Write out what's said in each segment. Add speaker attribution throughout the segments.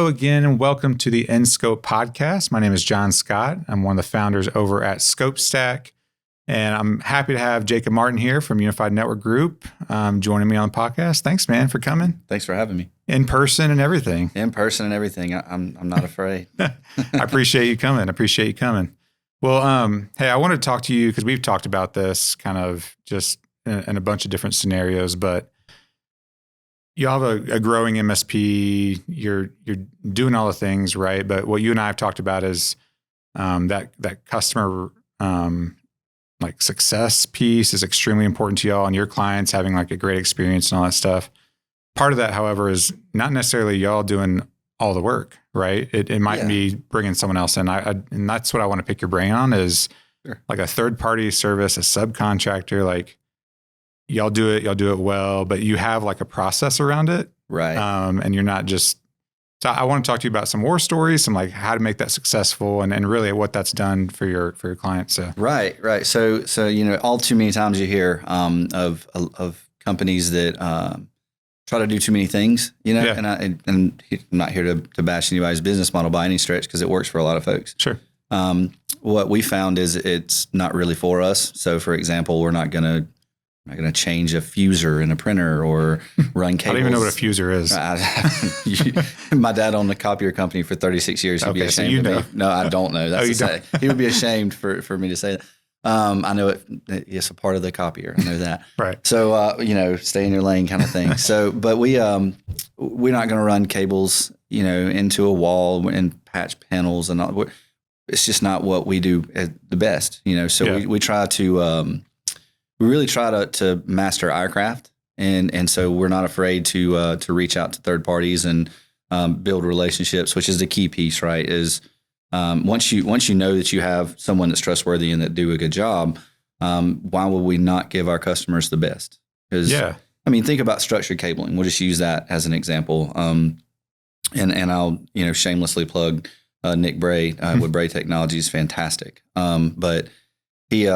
Speaker 1: again, and welcome to the InScope podcast. My name is John Scott. I'm one of the founders over at ScopeStack, and I'm happy to have Jacob Martin here from Unified Network Group joining me on the podcast. Thanks, man, for coming.
Speaker 2: Thanks for having me.
Speaker 1: In person and everything.
Speaker 2: I'm not afraid.
Speaker 1: I appreciate you coming. Well, hey, I want to talk to you because we've talked about this kind of just in a bunch of different scenarios, but you have a growing MSP. You're doing all the things, right? But what you and I have talked about is that customer like success piece is extremely important to y'all and your clients having like a great experience and all that stuff. Part of that, however, is not necessarily y'all doing all the work, right? It might be bringing someone else in. And that's what I want to pick your brain on is like a third party service, a subcontractor, like y'all do it well, but you have like a process around it.
Speaker 2: Right.
Speaker 1: And you're not just, so I want to talk to you about some war stories, some like how to make that successful and really what that's done for your clients. So.
Speaker 2: Right. So, all too many times you hear of companies that try to do too many things, and I'm not here to bash anybody's business model by any stretch because it works for a lot of folks.
Speaker 1: Sure.
Speaker 2: What we found is it's not really for us. So for example, we're not going to change a fuser in a printer or run cables.
Speaker 1: I don't even know what a fuser is.
Speaker 2: My dad owned a copier company for 36 years. He'd be ashamed of me. No, I don't know. He would be ashamed for me to say that. I know it's a part of the copier. I know that.
Speaker 1: Right.
Speaker 2: So, stay in your lane kind of thing. So, but we're not going to run cables, into a wall and patch panels and all. It's just not what we do at the best, So we try to, we really try to master our craft. And so we're not afraid to reach out to third parties and build relationships, which is the key piece, right? Is once you know that you have someone that's trustworthy and that do a good job, why would we not give our customers the best? Because think about structured cabling. We'll just use that as an example. And I'll shamelessly plug Nick Bray with Bray Technologies, fantastic. But he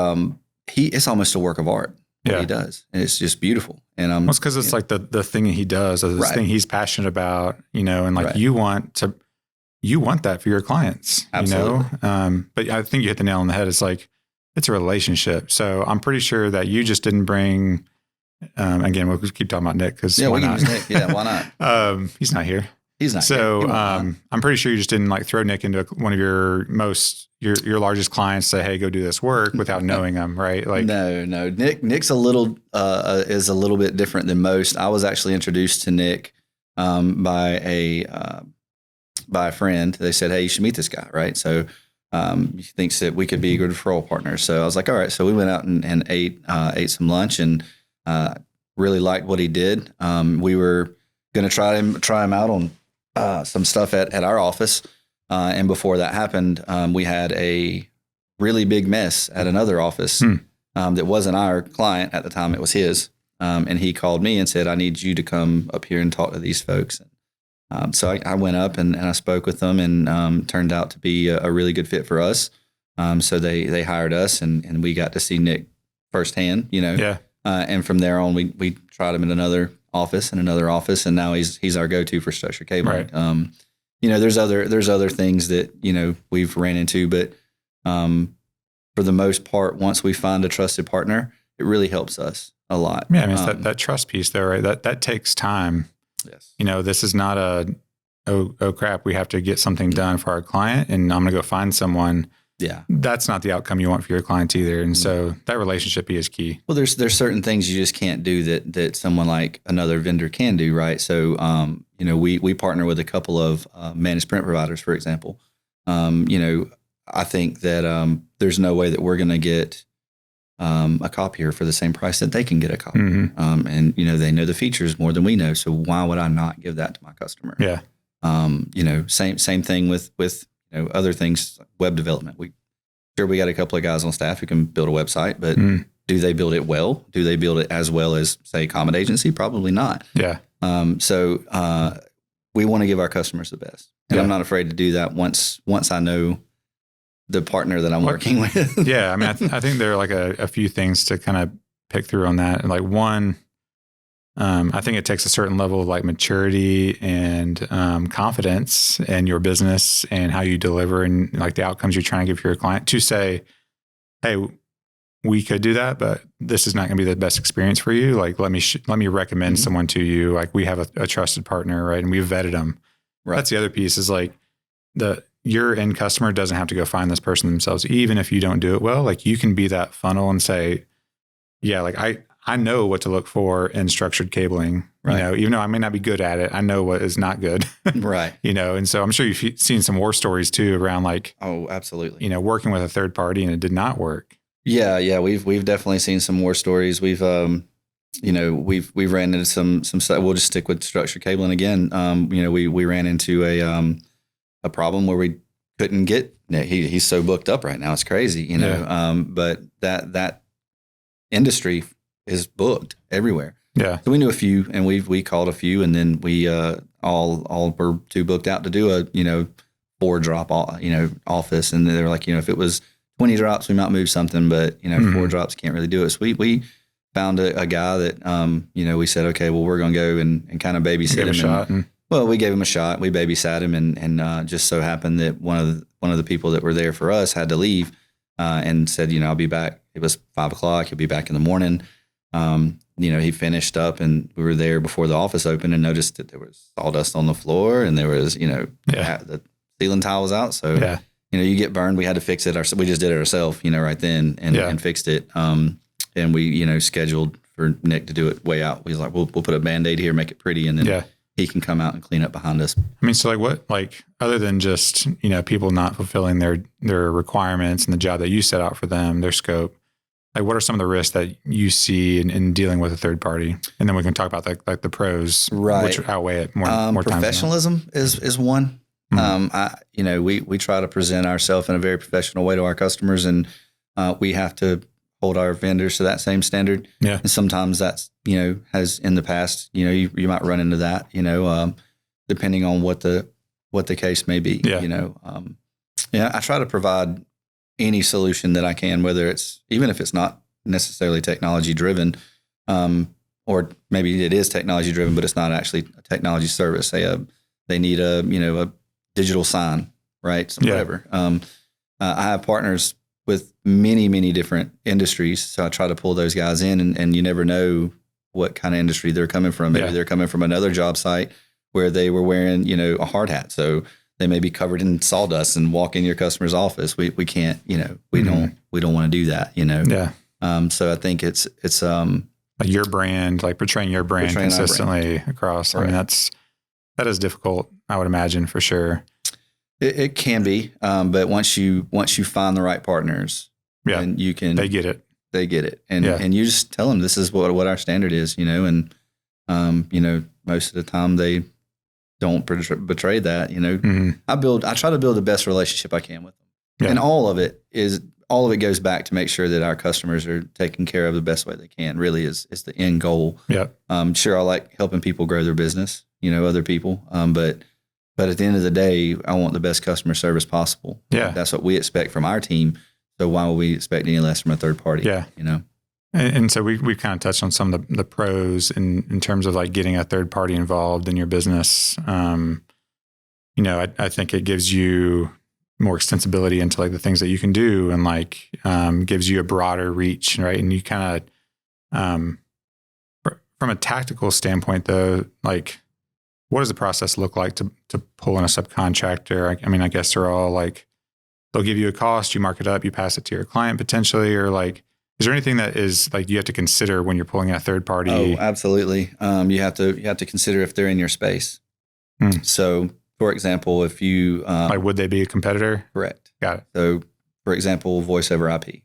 Speaker 2: it's almost a work of art. What he does, and it's just beautiful. And
Speaker 1: it's because it's like the thing he does, or this thing he's passionate about, and like you want that for your clients,
Speaker 2: Absolutely.
Speaker 1: But I think you hit the nail on the head. It's like, it's a relationship. So I'm pretty sure that you just didn't bring, again, we'll keep talking about Nick because
Speaker 2: why not? Nick. Yeah, why
Speaker 1: not? He's not here.
Speaker 2: He's not.
Speaker 1: So I'm pretty sure you just didn't like throw Nick into one of your largest clients, say, hey, go do this work without knowing them, right? Like
Speaker 2: no. Nick's a little is a little bit different than most. I was actually introduced to Nick by a friend. They said, hey, you should meet this guy, right? So he thinks that we could be a good referral partner. So I was like, all right. So we went out and ate some lunch and really liked what he did. We were going to try him out on some stuff at our office. And before that happened, we had a really big mess at another office that wasn't our client at the time. It was his. And he called me and said, I need you to come up here and talk to these folks. So I went up and I spoke with them and turned out to be a really good fit for us. So they hired us and we got to see Nick firsthand, and from there on, we tried him in another office and now he's our go-to for structured cabling.
Speaker 1: Right.
Speaker 2: There's other things that, we've ran into, but for the most part, once we find a trusted partner, it really helps us a lot.
Speaker 1: Yeah, I mean, it's that trust piece there, right? That takes time.
Speaker 2: Yes.
Speaker 1: This is not oh crap, we have to get something done for our client and I'm going to go find someone.
Speaker 2: Yeah.
Speaker 1: That's not the outcome you want for your clients either. And so that relationship is key.
Speaker 2: Well, there's certain things you just can't do that someone like another vendor can do, right? So, we partner with a couple of managed print providers, for example. I think that there's no way that we're going to get a copier for the same price that they can get a copy.
Speaker 1: Mm-hmm.
Speaker 2: And they know the features more than we know. So why would I not give that to my customer?
Speaker 1: Yeah.
Speaker 2: Same thing with other things, web development. We got a couple of guys on staff who can build a website, but do they build it well? Do they build it as well as, say, Common Agency? Probably not.
Speaker 1: Yeah.
Speaker 2: So we want to give our customers the best. And I'm not afraid to do that once I know the partner that I'm working with.
Speaker 1: Yeah. I mean, I think there are like a few things to kind of pick through on that. And like one, I think it takes a certain level of like maturity and confidence in your business and how you deliver and like the outcomes you're trying to give your client to say, hey, we could do that, but this is not going to be the best experience for you. Like, let me recommend someone to you. Like, we have a trusted partner, right? And we've vetted them. Right. That's the other piece is like your end customer doesn't have to go find this person themselves. Even if you don't do it well, like you can be that funnel and say, yeah, like I know what to look for in structured cabling, right. You know, even though I may not be good at it, I know what is not good.
Speaker 2: Right.
Speaker 1: You know, and so I'm sure you've seen some war stories too around like,
Speaker 2: oh, absolutely.
Speaker 1: You know, working with a third party and it did not work.
Speaker 2: Yeah. Yeah. We've definitely seen some war stories. We've ran into some stuff. We'll just stick with structured cabling again. You know, we ran into a problem where we couldn't get, he's so booked up right now. It's crazy, you know, yeah. But that industry is booked everywhere.
Speaker 1: Yeah.
Speaker 2: So we knew a few and we called a few and then we, all were too booked out to do a, you know, 4 drop, office. And they were like, you know, if it was 20 drops, we might move something, but you know, 4 drops can't really do it. So we found a guy that, you know, we said, okay, well, we're going to go and kind of babysit him. Well, we gave him a shot. We babysat him and just so happened that one of the people that were there for us had to leave, and said, you know, I'll be back. It was 5 o'clock. He'll be back in the morning. You know, he finished up and we were there before the office opened and noticed that there was sawdust on the floor and there was, you know, the ceiling tile was out. So, you know, you get burned. We had to fix it. We just did it ourselves, you know, right then and fixed it. And we, you know, scheduled for Nick to do it way out. We was like, we'll put a Band-Aid here, make it pretty. And then he can come out and clean up behind us.
Speaker 1: I mean, so like what, like other than just, you know, people not fulfilling their requirements and the job that you set out for them, their scope, like what are some of the risks that you see in dealing with a third party? And then we can talk about like the pros, which outweigh it more times.
Speaker 2: Professionalism is one. You know, we try to present ourselves in a very professional way to our customers and we have to hold our vendors to that same standard. Yeah. And sometimes that's, you know, has in the past, you know, you might run into that, you know, depending on what the case may be, you know. I try to provide any solution that I can, whether it's, even if it's not necessarily technology driven, or maybe it is technology driven, but it's not actually a technology service. They need a digital sign, right? Whatever. I have partners with many, many different industries. So I try to pull those guys in and you never know what kind of industry they're coming from. Maybe they're coming from another job site where they were wearing, you know, a hard hat. So they may be covered in sawdust and walk in your customer's office. We can't, you know, we don't want to do that, you know? Yeah. So I think it's
Speaker 1: like your brand, like portraying your brand consistently across. Right. I mean, that is difficult, I would imagine, for sure.
Speaker 2: It can be, but once you find the right partners, then you can. They get it, and you just tell them this is what our standard is, you know, and you know, most of the time they don't betray that, you know. I try to build the best relationship I can with them, and all of it goes back to make sure that our customers are taken care of the best way they can. Really is the end goal. Yeah. Sure, I like helping people grow their business, you know, other people, but at the end of the day, I want the best customer service possible. Yeah. That's what we expect from our team. So why would we expect any less from a third party? Yeah. You know?
Speaker 1: And so we kind of touched on some of the pros in terms of like getting a third party involved in your business. You know, I think it gives you more extensibility into like the things that you can do and like gives you a broader reach, right? And you kind of, from a tactical standpoint though, like, what does the process look like to pull in a subcontractor? I mean, I guess they're all like, they'll give you a cost, you mark it up, you pass it to your client potentially, or like, is there anything that is like you have to consider when you're pulling in a third party?
Speaker 2: Oh, absolutely. You have to consider if they're in your space. So, for example, if you
Speaker 1: like, would they be a competitor?
Speaker 2: Correct.
Speaker 1: Got it.
Speaker 2: So, for example, voice over IP.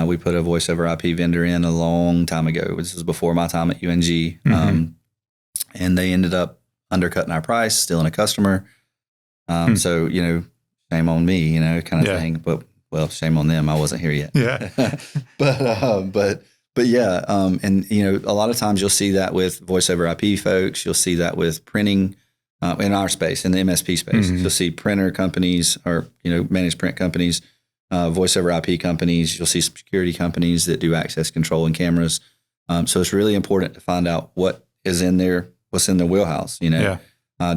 Speaker 2: We put a voice over IP vendor in a long time ago. This was before my time at UNG, and they ended up undercutting our price, stealing a customer. So, you know, shame on me, you know, kind of thing. But well, shame on them. I wasn't here yet. Yeah. but yeah. And you know, a lot of times you'll see that with voice over IP folks. You'll see that with printing in our space, in the MSP space. You'll see printer companies or, you know, managed print companies, voice over IP companies. You'll see security companies that do access control and cameras. So it's really important to find out what is in their wheelhouse.
Speaker 1: Yeah.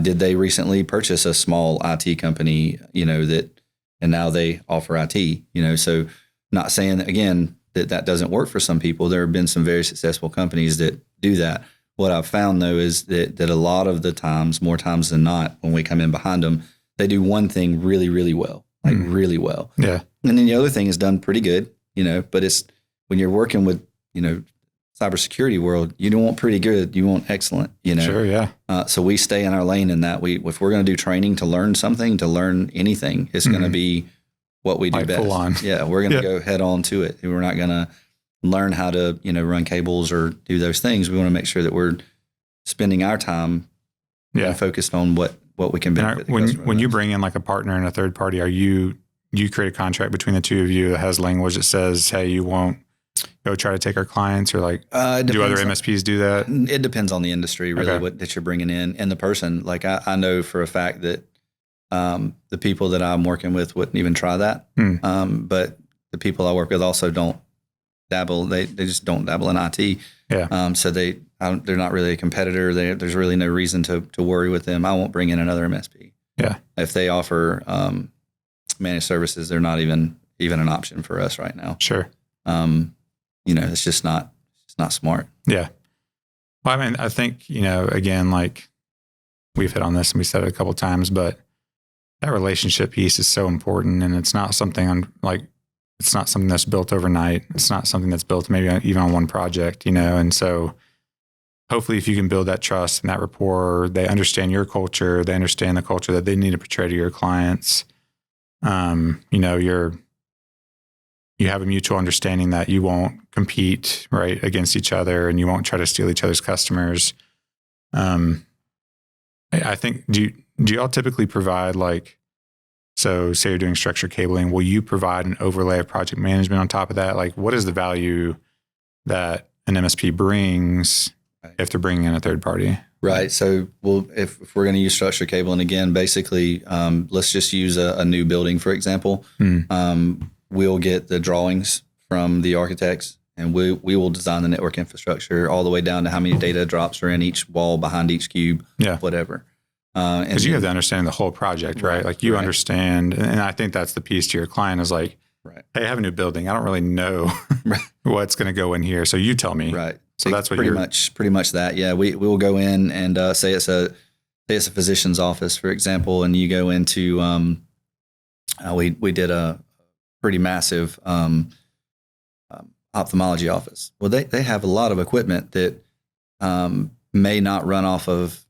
Speaker 2: Did they recently purchase a small IT company, and now they offer IT, so not saying that, again, that doesn't work for some people. There have been some very successful companies that do that. What I've found, though, is that a lot of the times, more times than not, when we come in behind them, they do one thing really, really well, really well.
Speaker 1: Yeah.
Speaker 2: And then the other thing is done pretty good, but it's when you're working with, cybersecurity world, you don't want pretty good, you want excellent,
Speaker 1: Sure, yeah.
Speaker 2: So we stay in our lane in that. If we're going to do training to learn something, to learn anything, it's going to be what we do best.
Speaker 1: Full on.
Speaker 2: Yeah, we're going to go head on to it. We're not going to learn how to, run cables or do those things. We want to make sure that we're spending our time focused on what we can benefit.
Speaker 1: When you bring in like a partner and a third party, you create a contract between the two of you that has language that says, hey, you won't go try to take our clients, or like do other MSPs do that?
Speaker 2: It depends on the industry, really, that you're bringing in and the person. Like I know for a fact that the people that I'm working with wouldn't even try that. But the people I work with also don't dabble. They just don't dabble in IT.
Speaker 1: Yeah.
Speaker 2: So they're not really a competitor. There's really no reason to worry with them. I won't bring in another MSP.
Speaker 1: Yeah.
Speaker 2: If they offer managed services, they're not even an option for us right now.
Speaker 1: Sure.
Speaker 2: It's just not smart.
Speaker 1: Yeah. Well, I mean, I think, again, like we've hit on this and we said it a couple of times, but that relationship piece is so important, and it's not something it's not something that's built overnight. It's not something that's built maybe even on one project, and so hopefully if you can build that trust and that rapport, they understand your culture, they understand the culture that they need to portray to your clients. You have a mutual understanding that you won't compete against each other, and you won't try to steal each other's customers. I think, do you all typically provide so say you're doing structured cabling, will you provide an overlay of project management on top of that? Like, what is the value that an MSP brings if they're bringing in a third party?
Speaker 2: Right. So, if we're going to use structured cabling again, basically, let's just use a new building, for example. We'll get the drawings from the architects, and we will design the network infrastructure all the way down to how many data drops are in each wall, behind each cube, whatever.
Speaker 1: Because you have to understand the whole project, right? Like you understand, and I think that's the piece to your client is like, hey, I have a new building. I don't really know what's going to go in here, so you tell me. Right. So that's what
Speaker 2: pretty much that. Yeah, we will go in and say it's a physician's office, for example, and you go into we did a pretty massive ophthalmology office. Well, they have a lot of equipment that may not run off of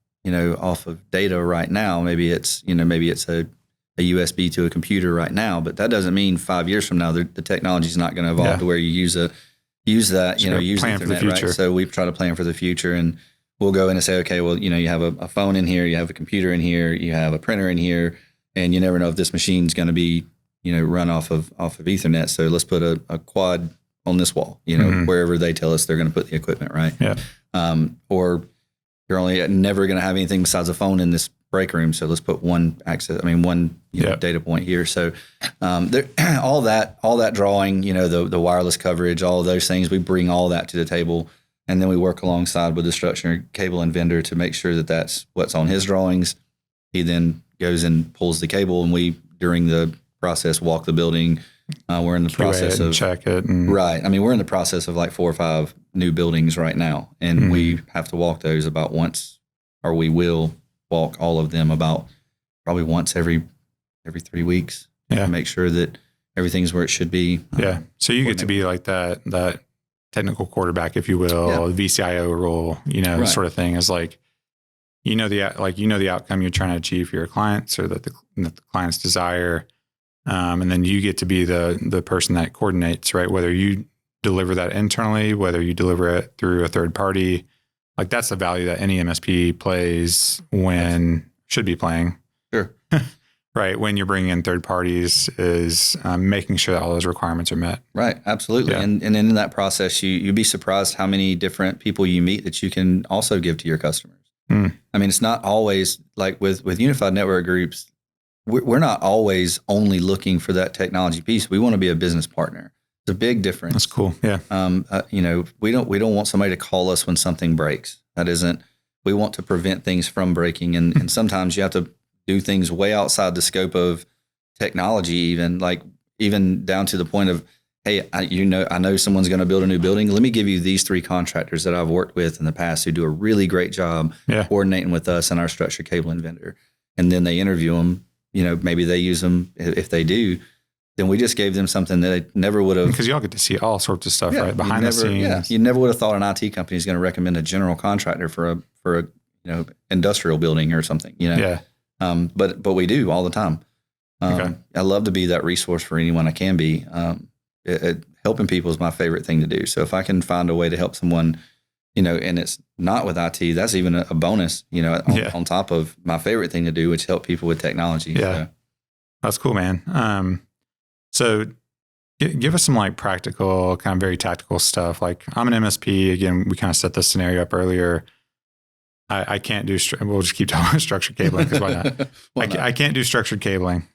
Speaker 2: data right now. Maybe it's a USB to a computer right now, but that doesn't mean 5 years from now the technology is not going to evolve to where you use that, use
Speaker 1: plan for the future.
Speaker 2: Right? So we try to plan for the future, and we'll go in and say, okay, well, you have a phone in here, you have a computer in here, you have a printer in here, and you never know if this machine's going to be, run off of Ethernet. So let's put a quad on this wall, wherever they tell us they're going to put the equipment, right?
Speaker 1: Yeah.
Speaker 2: Or you're only never going to have anything besides a phone in this break room. So let's put one data point here. So all that drawing, the wireless coverage, all of those things, we bring all that to the table, and then we work alongside with the structured cable and vendor to make sure that that's what's on his drawings. He then goes and pulls the cable, and we, during the process, walk the building. We're in the process of
Speaker 1: check it.
Speaker 2: Right. I mean, we're in the process of like 4 or 5 new buildings right now, and we have to walk those about once, or we will walk all of them about probably once every 3 weeks to make sure that everything's where it should be.
Speaker 1: So you get to be like that technical quarterback, if you will, the VCIO role, sort of thing, is like, the outcome you're trying to achieve for your clients, or that the client's desire. And then you get to be the person that coordinates, right? Whether you deliver that internally, whether you deliver it through a third party, like that's the value that any MSP plays should be playing.
Speaker 2: Sure.
Speaker 1: Right. When you're bringing in third parties is making sure that all those requirements are met.
Speaker 2: Right. Absolutely. Yeah. And in that process, you'd be surprised how many different people you meet that you can also give to your customers. I mean, it's not always like with unified network groups, we're not always only looking for that technology piece. We want to be a business partner. It's a big difference.
Speaker 1: That's cool. Yeah.
Speaker 2: We don't want somebody to call us when something breaks. We want to prevent things from breaking. And sometimes you have to do things way outside the scope of technology, even down to the point of, hey, I know someone's going to build a new building. Let me give you these 3 contractors that I've worked with in the past who do a really great job coordinating with us and our structured cabling vendor. And then they interview them, maybe they use them. If they do, then we just gave them something that they never would have.
Speaker 1: Because y'all get to see all sorts of stuff, right? Behind the scenes.
Speaker 2: Yeah, you never would have thought an IT company is going to recommend a general contractor for a industrial building or something,
Speaker 1: Yeah.
Speaker 2: But we do all the time. I love to be that resource for anyone I can be. Helping people is my favorite thing to do. So if I can find a way to help someone, and it's not with IT, that's even a bonus, on top of my favorite thing to do, which is help people with technology.
Speaker 1: Yeah.
Speaker 2: So.
Speaker 1: That's cool, man. So give us some practical, kind of very tactical stuff. Like I'm an MSP. Again, we kind of set this scenario up earlier. I can't do, we'll just keep talking about structured cabling because why not? I can't do structured cabling.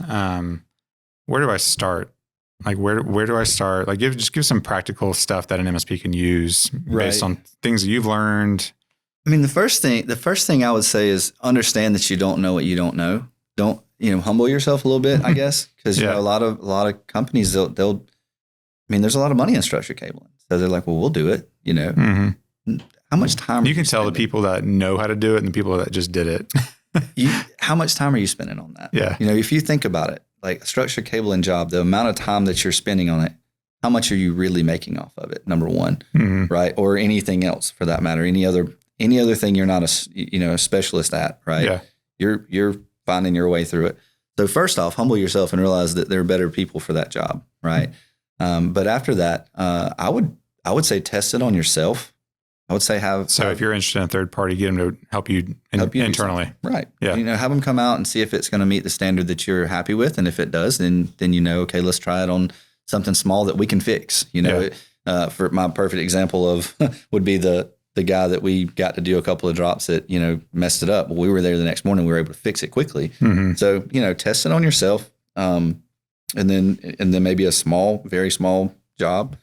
Speaker 1: Where do I start? Where do I start? Give some practical stuff that an MSP can use based on things that you've learned.
Speaker 2: I mean, the first thing I would say is understand that you don't know what you don't know. Don't, humble yourself a little bit, I guess. Cause a lot of companies, there's a lot of money in structured cabling. So they're like, well, we'll do it. How much time?
Speaker 1: You can tell the people that know how to do it and the people that just did it.
Speaker 2: How much time are you spending on that?
Speaker 1: Yeah.
Speaker 2: If you think about it, like a structured cabling job, the amount of time that you're spending on it, how much are you really making off of it? Number one, right? Or anything else for that matter. Any other thing you're not a specialist at, right?
Speaker 1: Yeah.
Speaker 2: You're finding your way through it. So first off, humble yourself and realize that there are better people for that job, right? But after that, I would say test it on yourself. I would say if you're interested in a third party, get them to help you internally. Right.
Speaker 1: Yeah.
Speaker 2: Have them come out and see if it's going to meet the standard that you're happy with. And if it does, then okay, let's try it on something small that we can fix. For my perfect example of would be the guy that we got to do a couple of drops that, messed it up. Well, we were there the next morning. We were able to fix it quickly. Mm-hmm. So, test it on yourself. And then maybe a very small job.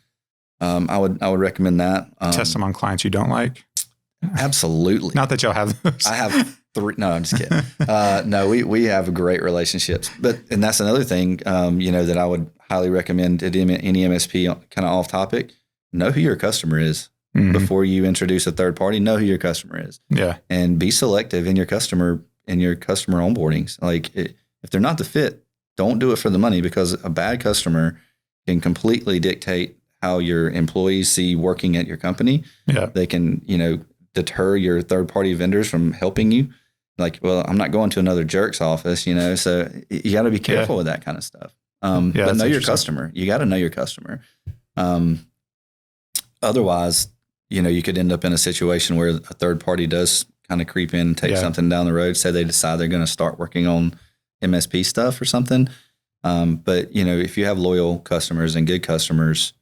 Speaker 2: I would recommend that.
Speaker 1: Test them on clients you don't like.
Speaker 2: Absolutely.
Speaker 1: Not that y'all have those.
Speaker 2: I have 3. No, I'm just kidding. No, we have great relationships, and that's another thing, that I would highly recommend at any MSP kind of off topic. Know who your customer is before you introduce a third party. Know who your customer is.
Speaker 1: Yeah.
Speaker 2: And be selective in your customer onboardings. If they're not the fit, don't do it for the money, because a bad customer can completely dictate how your employees see working at your company.
Speaker 1: Yeah.
Speaker 2: They can, deter your third-party vendors from helping you. Well, I'm not going to another jerk's office, so you got to be careful with that kind of stuff. But know your customer. You got to know your customer. Otherwise, you could end up in a situation where a third party does kind of creep in and take something down the road. Say they decide they're going to start working on MSP stuff or something. But, if you have loyal customers and good customers,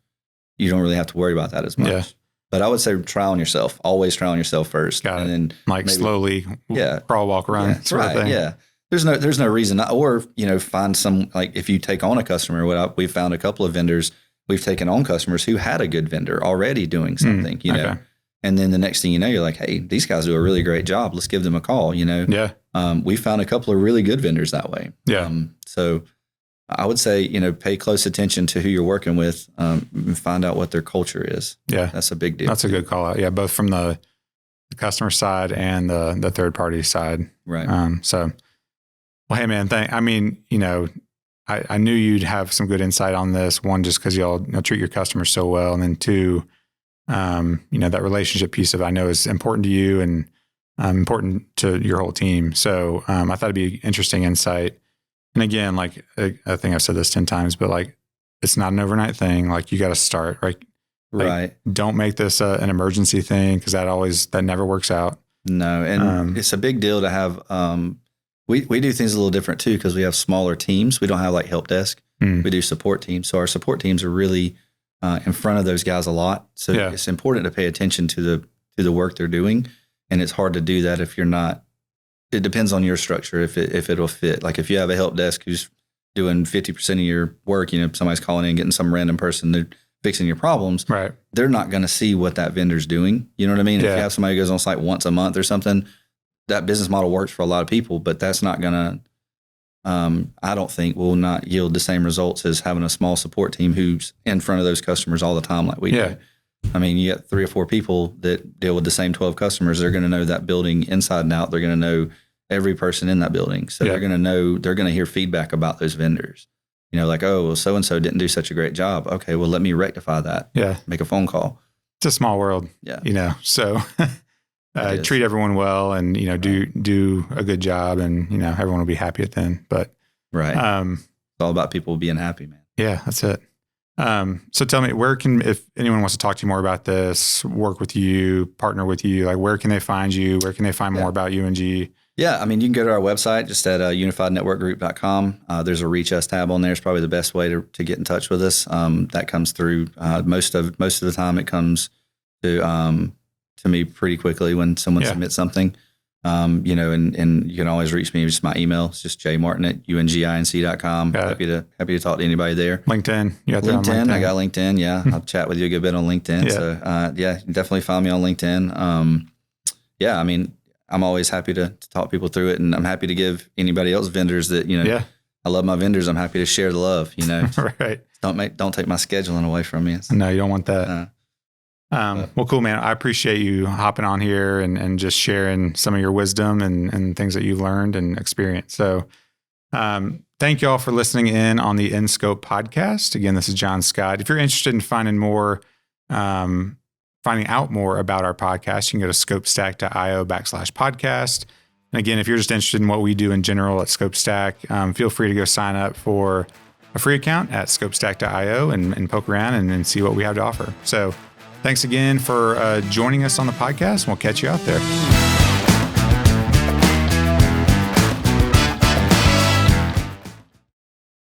Speaker 2: you don't really have to worry about that as much. Yeah. But I would say try on yourself. Always try on yourself first.
Speaker 1: Got it. And then slowly crawl, walk, run.
Speaker 2: Yeah, sort of thing. Yeah. There's no reason. Or, find some, if you take on a customer, we've found a couple of vendors, we've taken on customers who had a good vendor already doing something, know. And then the next thing you know, you're like, hey, these guys do a really great job. Let's give them a call,
Speaker 1: Yeah.
Speaker 2: We found a couple of really good vendors that way.
Speaker 1: Yeah.
Speaker 2: So I would say, pay close attention to who you're working with, and find out what their culture is. Yeah. That's a big deal.
Speaker 1: That's a good call out. Yeah. Both from the customer side and the third party side.
Speaker 2: Right.
Speaker 1: Well, hey man, I knew you'd have some good insight on this. One, just because y'all treat your customers so well. And then 2, that relationship piece of it I know is important to you and important to your whole team. So I thought it'd be interesting insight. And again, I think I've said this 10 times, but it's not an overnight thing. You got to start, right?
Speaker 2: Right.
Speaker 1: Don't make this an emergency thing, because that never works out.
Speaker 2: No. And it's a big deal to have, we do things a little different too, because we have smaller teams. We don't have help desk. We do support teams. So our support teams are really in front of those guys a lot. So it's important to pay attention to the work they're doing. And it's hard to do that if you're not. It depends on your structure if it'll fit. If you have a help desk who's doing 50% of your work, somebody's calling in, getting some random person, they're fixing your problems.
Speaker 1: Right.
Speaker 2: They're not going to see what that vendor's doing. You know what I mean?
Speaker 1: Yeah.
Speaker 2: If you have somebody who goes on site once a month or something, that business model works for a lot of people, but that's not going to, I don't think will not yield the same results as having a small support team who's in front of those customers all the time like we do. I mean, you got 3 or 4 people that deal with the same 12 customers. They're going to know that building inside and out. They're going to know every person in that building. So they're going to hear feedback about those vendors. Like, oh, well, so-and-so didn't do such a great job. Okay, well, let me rectify that.
Speaker 1: Yeah.
Speaker 2: Make a phone call.
Speaker 1: It's a small world.
Speaker 2: Yeah.
Speaker 1: So treat everyone well and, do a good job and, everyone will be happy at the end. But
Speaker 2: right. It's all about people being happy, man.
Speaker 1: Yeah, that's it. So tell me, if anyone wants to talk to you more about this, work with you, partner with you, like where can they find you? Where can they find more about UNG?
Speaker 2: Yeah, I mean, you can go to our website just at unifiednetworkgroup.com. There's a Reach Us tab on there. It's probably the best way to get in touch with us. That comes through most of the time. It comes to me pretty quickly when someone submits something. And you can always reach me. Just my email. It's just jmartin@unginc.com. Happy to talk to anybody there.
Speaker 1: LinkedIn. You got that on LinkedIn?
Speaker 2: I got LinkedIn. Yeah. I'll chat with you a good bit on LinkedIn.
Speaker 1: Yeah.
Speaker 2: So, you can definitely find me on LinkedIn. I mean, I'm always happy to talk people through it, and I'm happy to give anybody else vendors that, I love my vendors. I'm happy to share the love,
Speaker 1: Right.
Speaker 2: Don't take my scheduling away from me.
Speaker 1: No, you don't want that. Well, cool, man. I appreciate you hopping on here and just sharing some of your wisdom and things that you've learned and experienced. So, thank you all for listening in on the InScope podcast. Again, this is John Scott. If you're interested in finding out more about our podcast, you can go to scopestack.io/podcast. And again, if you're just interested in what we do in general at ScopeStack, feel free to go sign up for a free account at scopestack.io and poke around and see what we have to offer. So thanks again for joining us on the podcast. We'll catch you out there.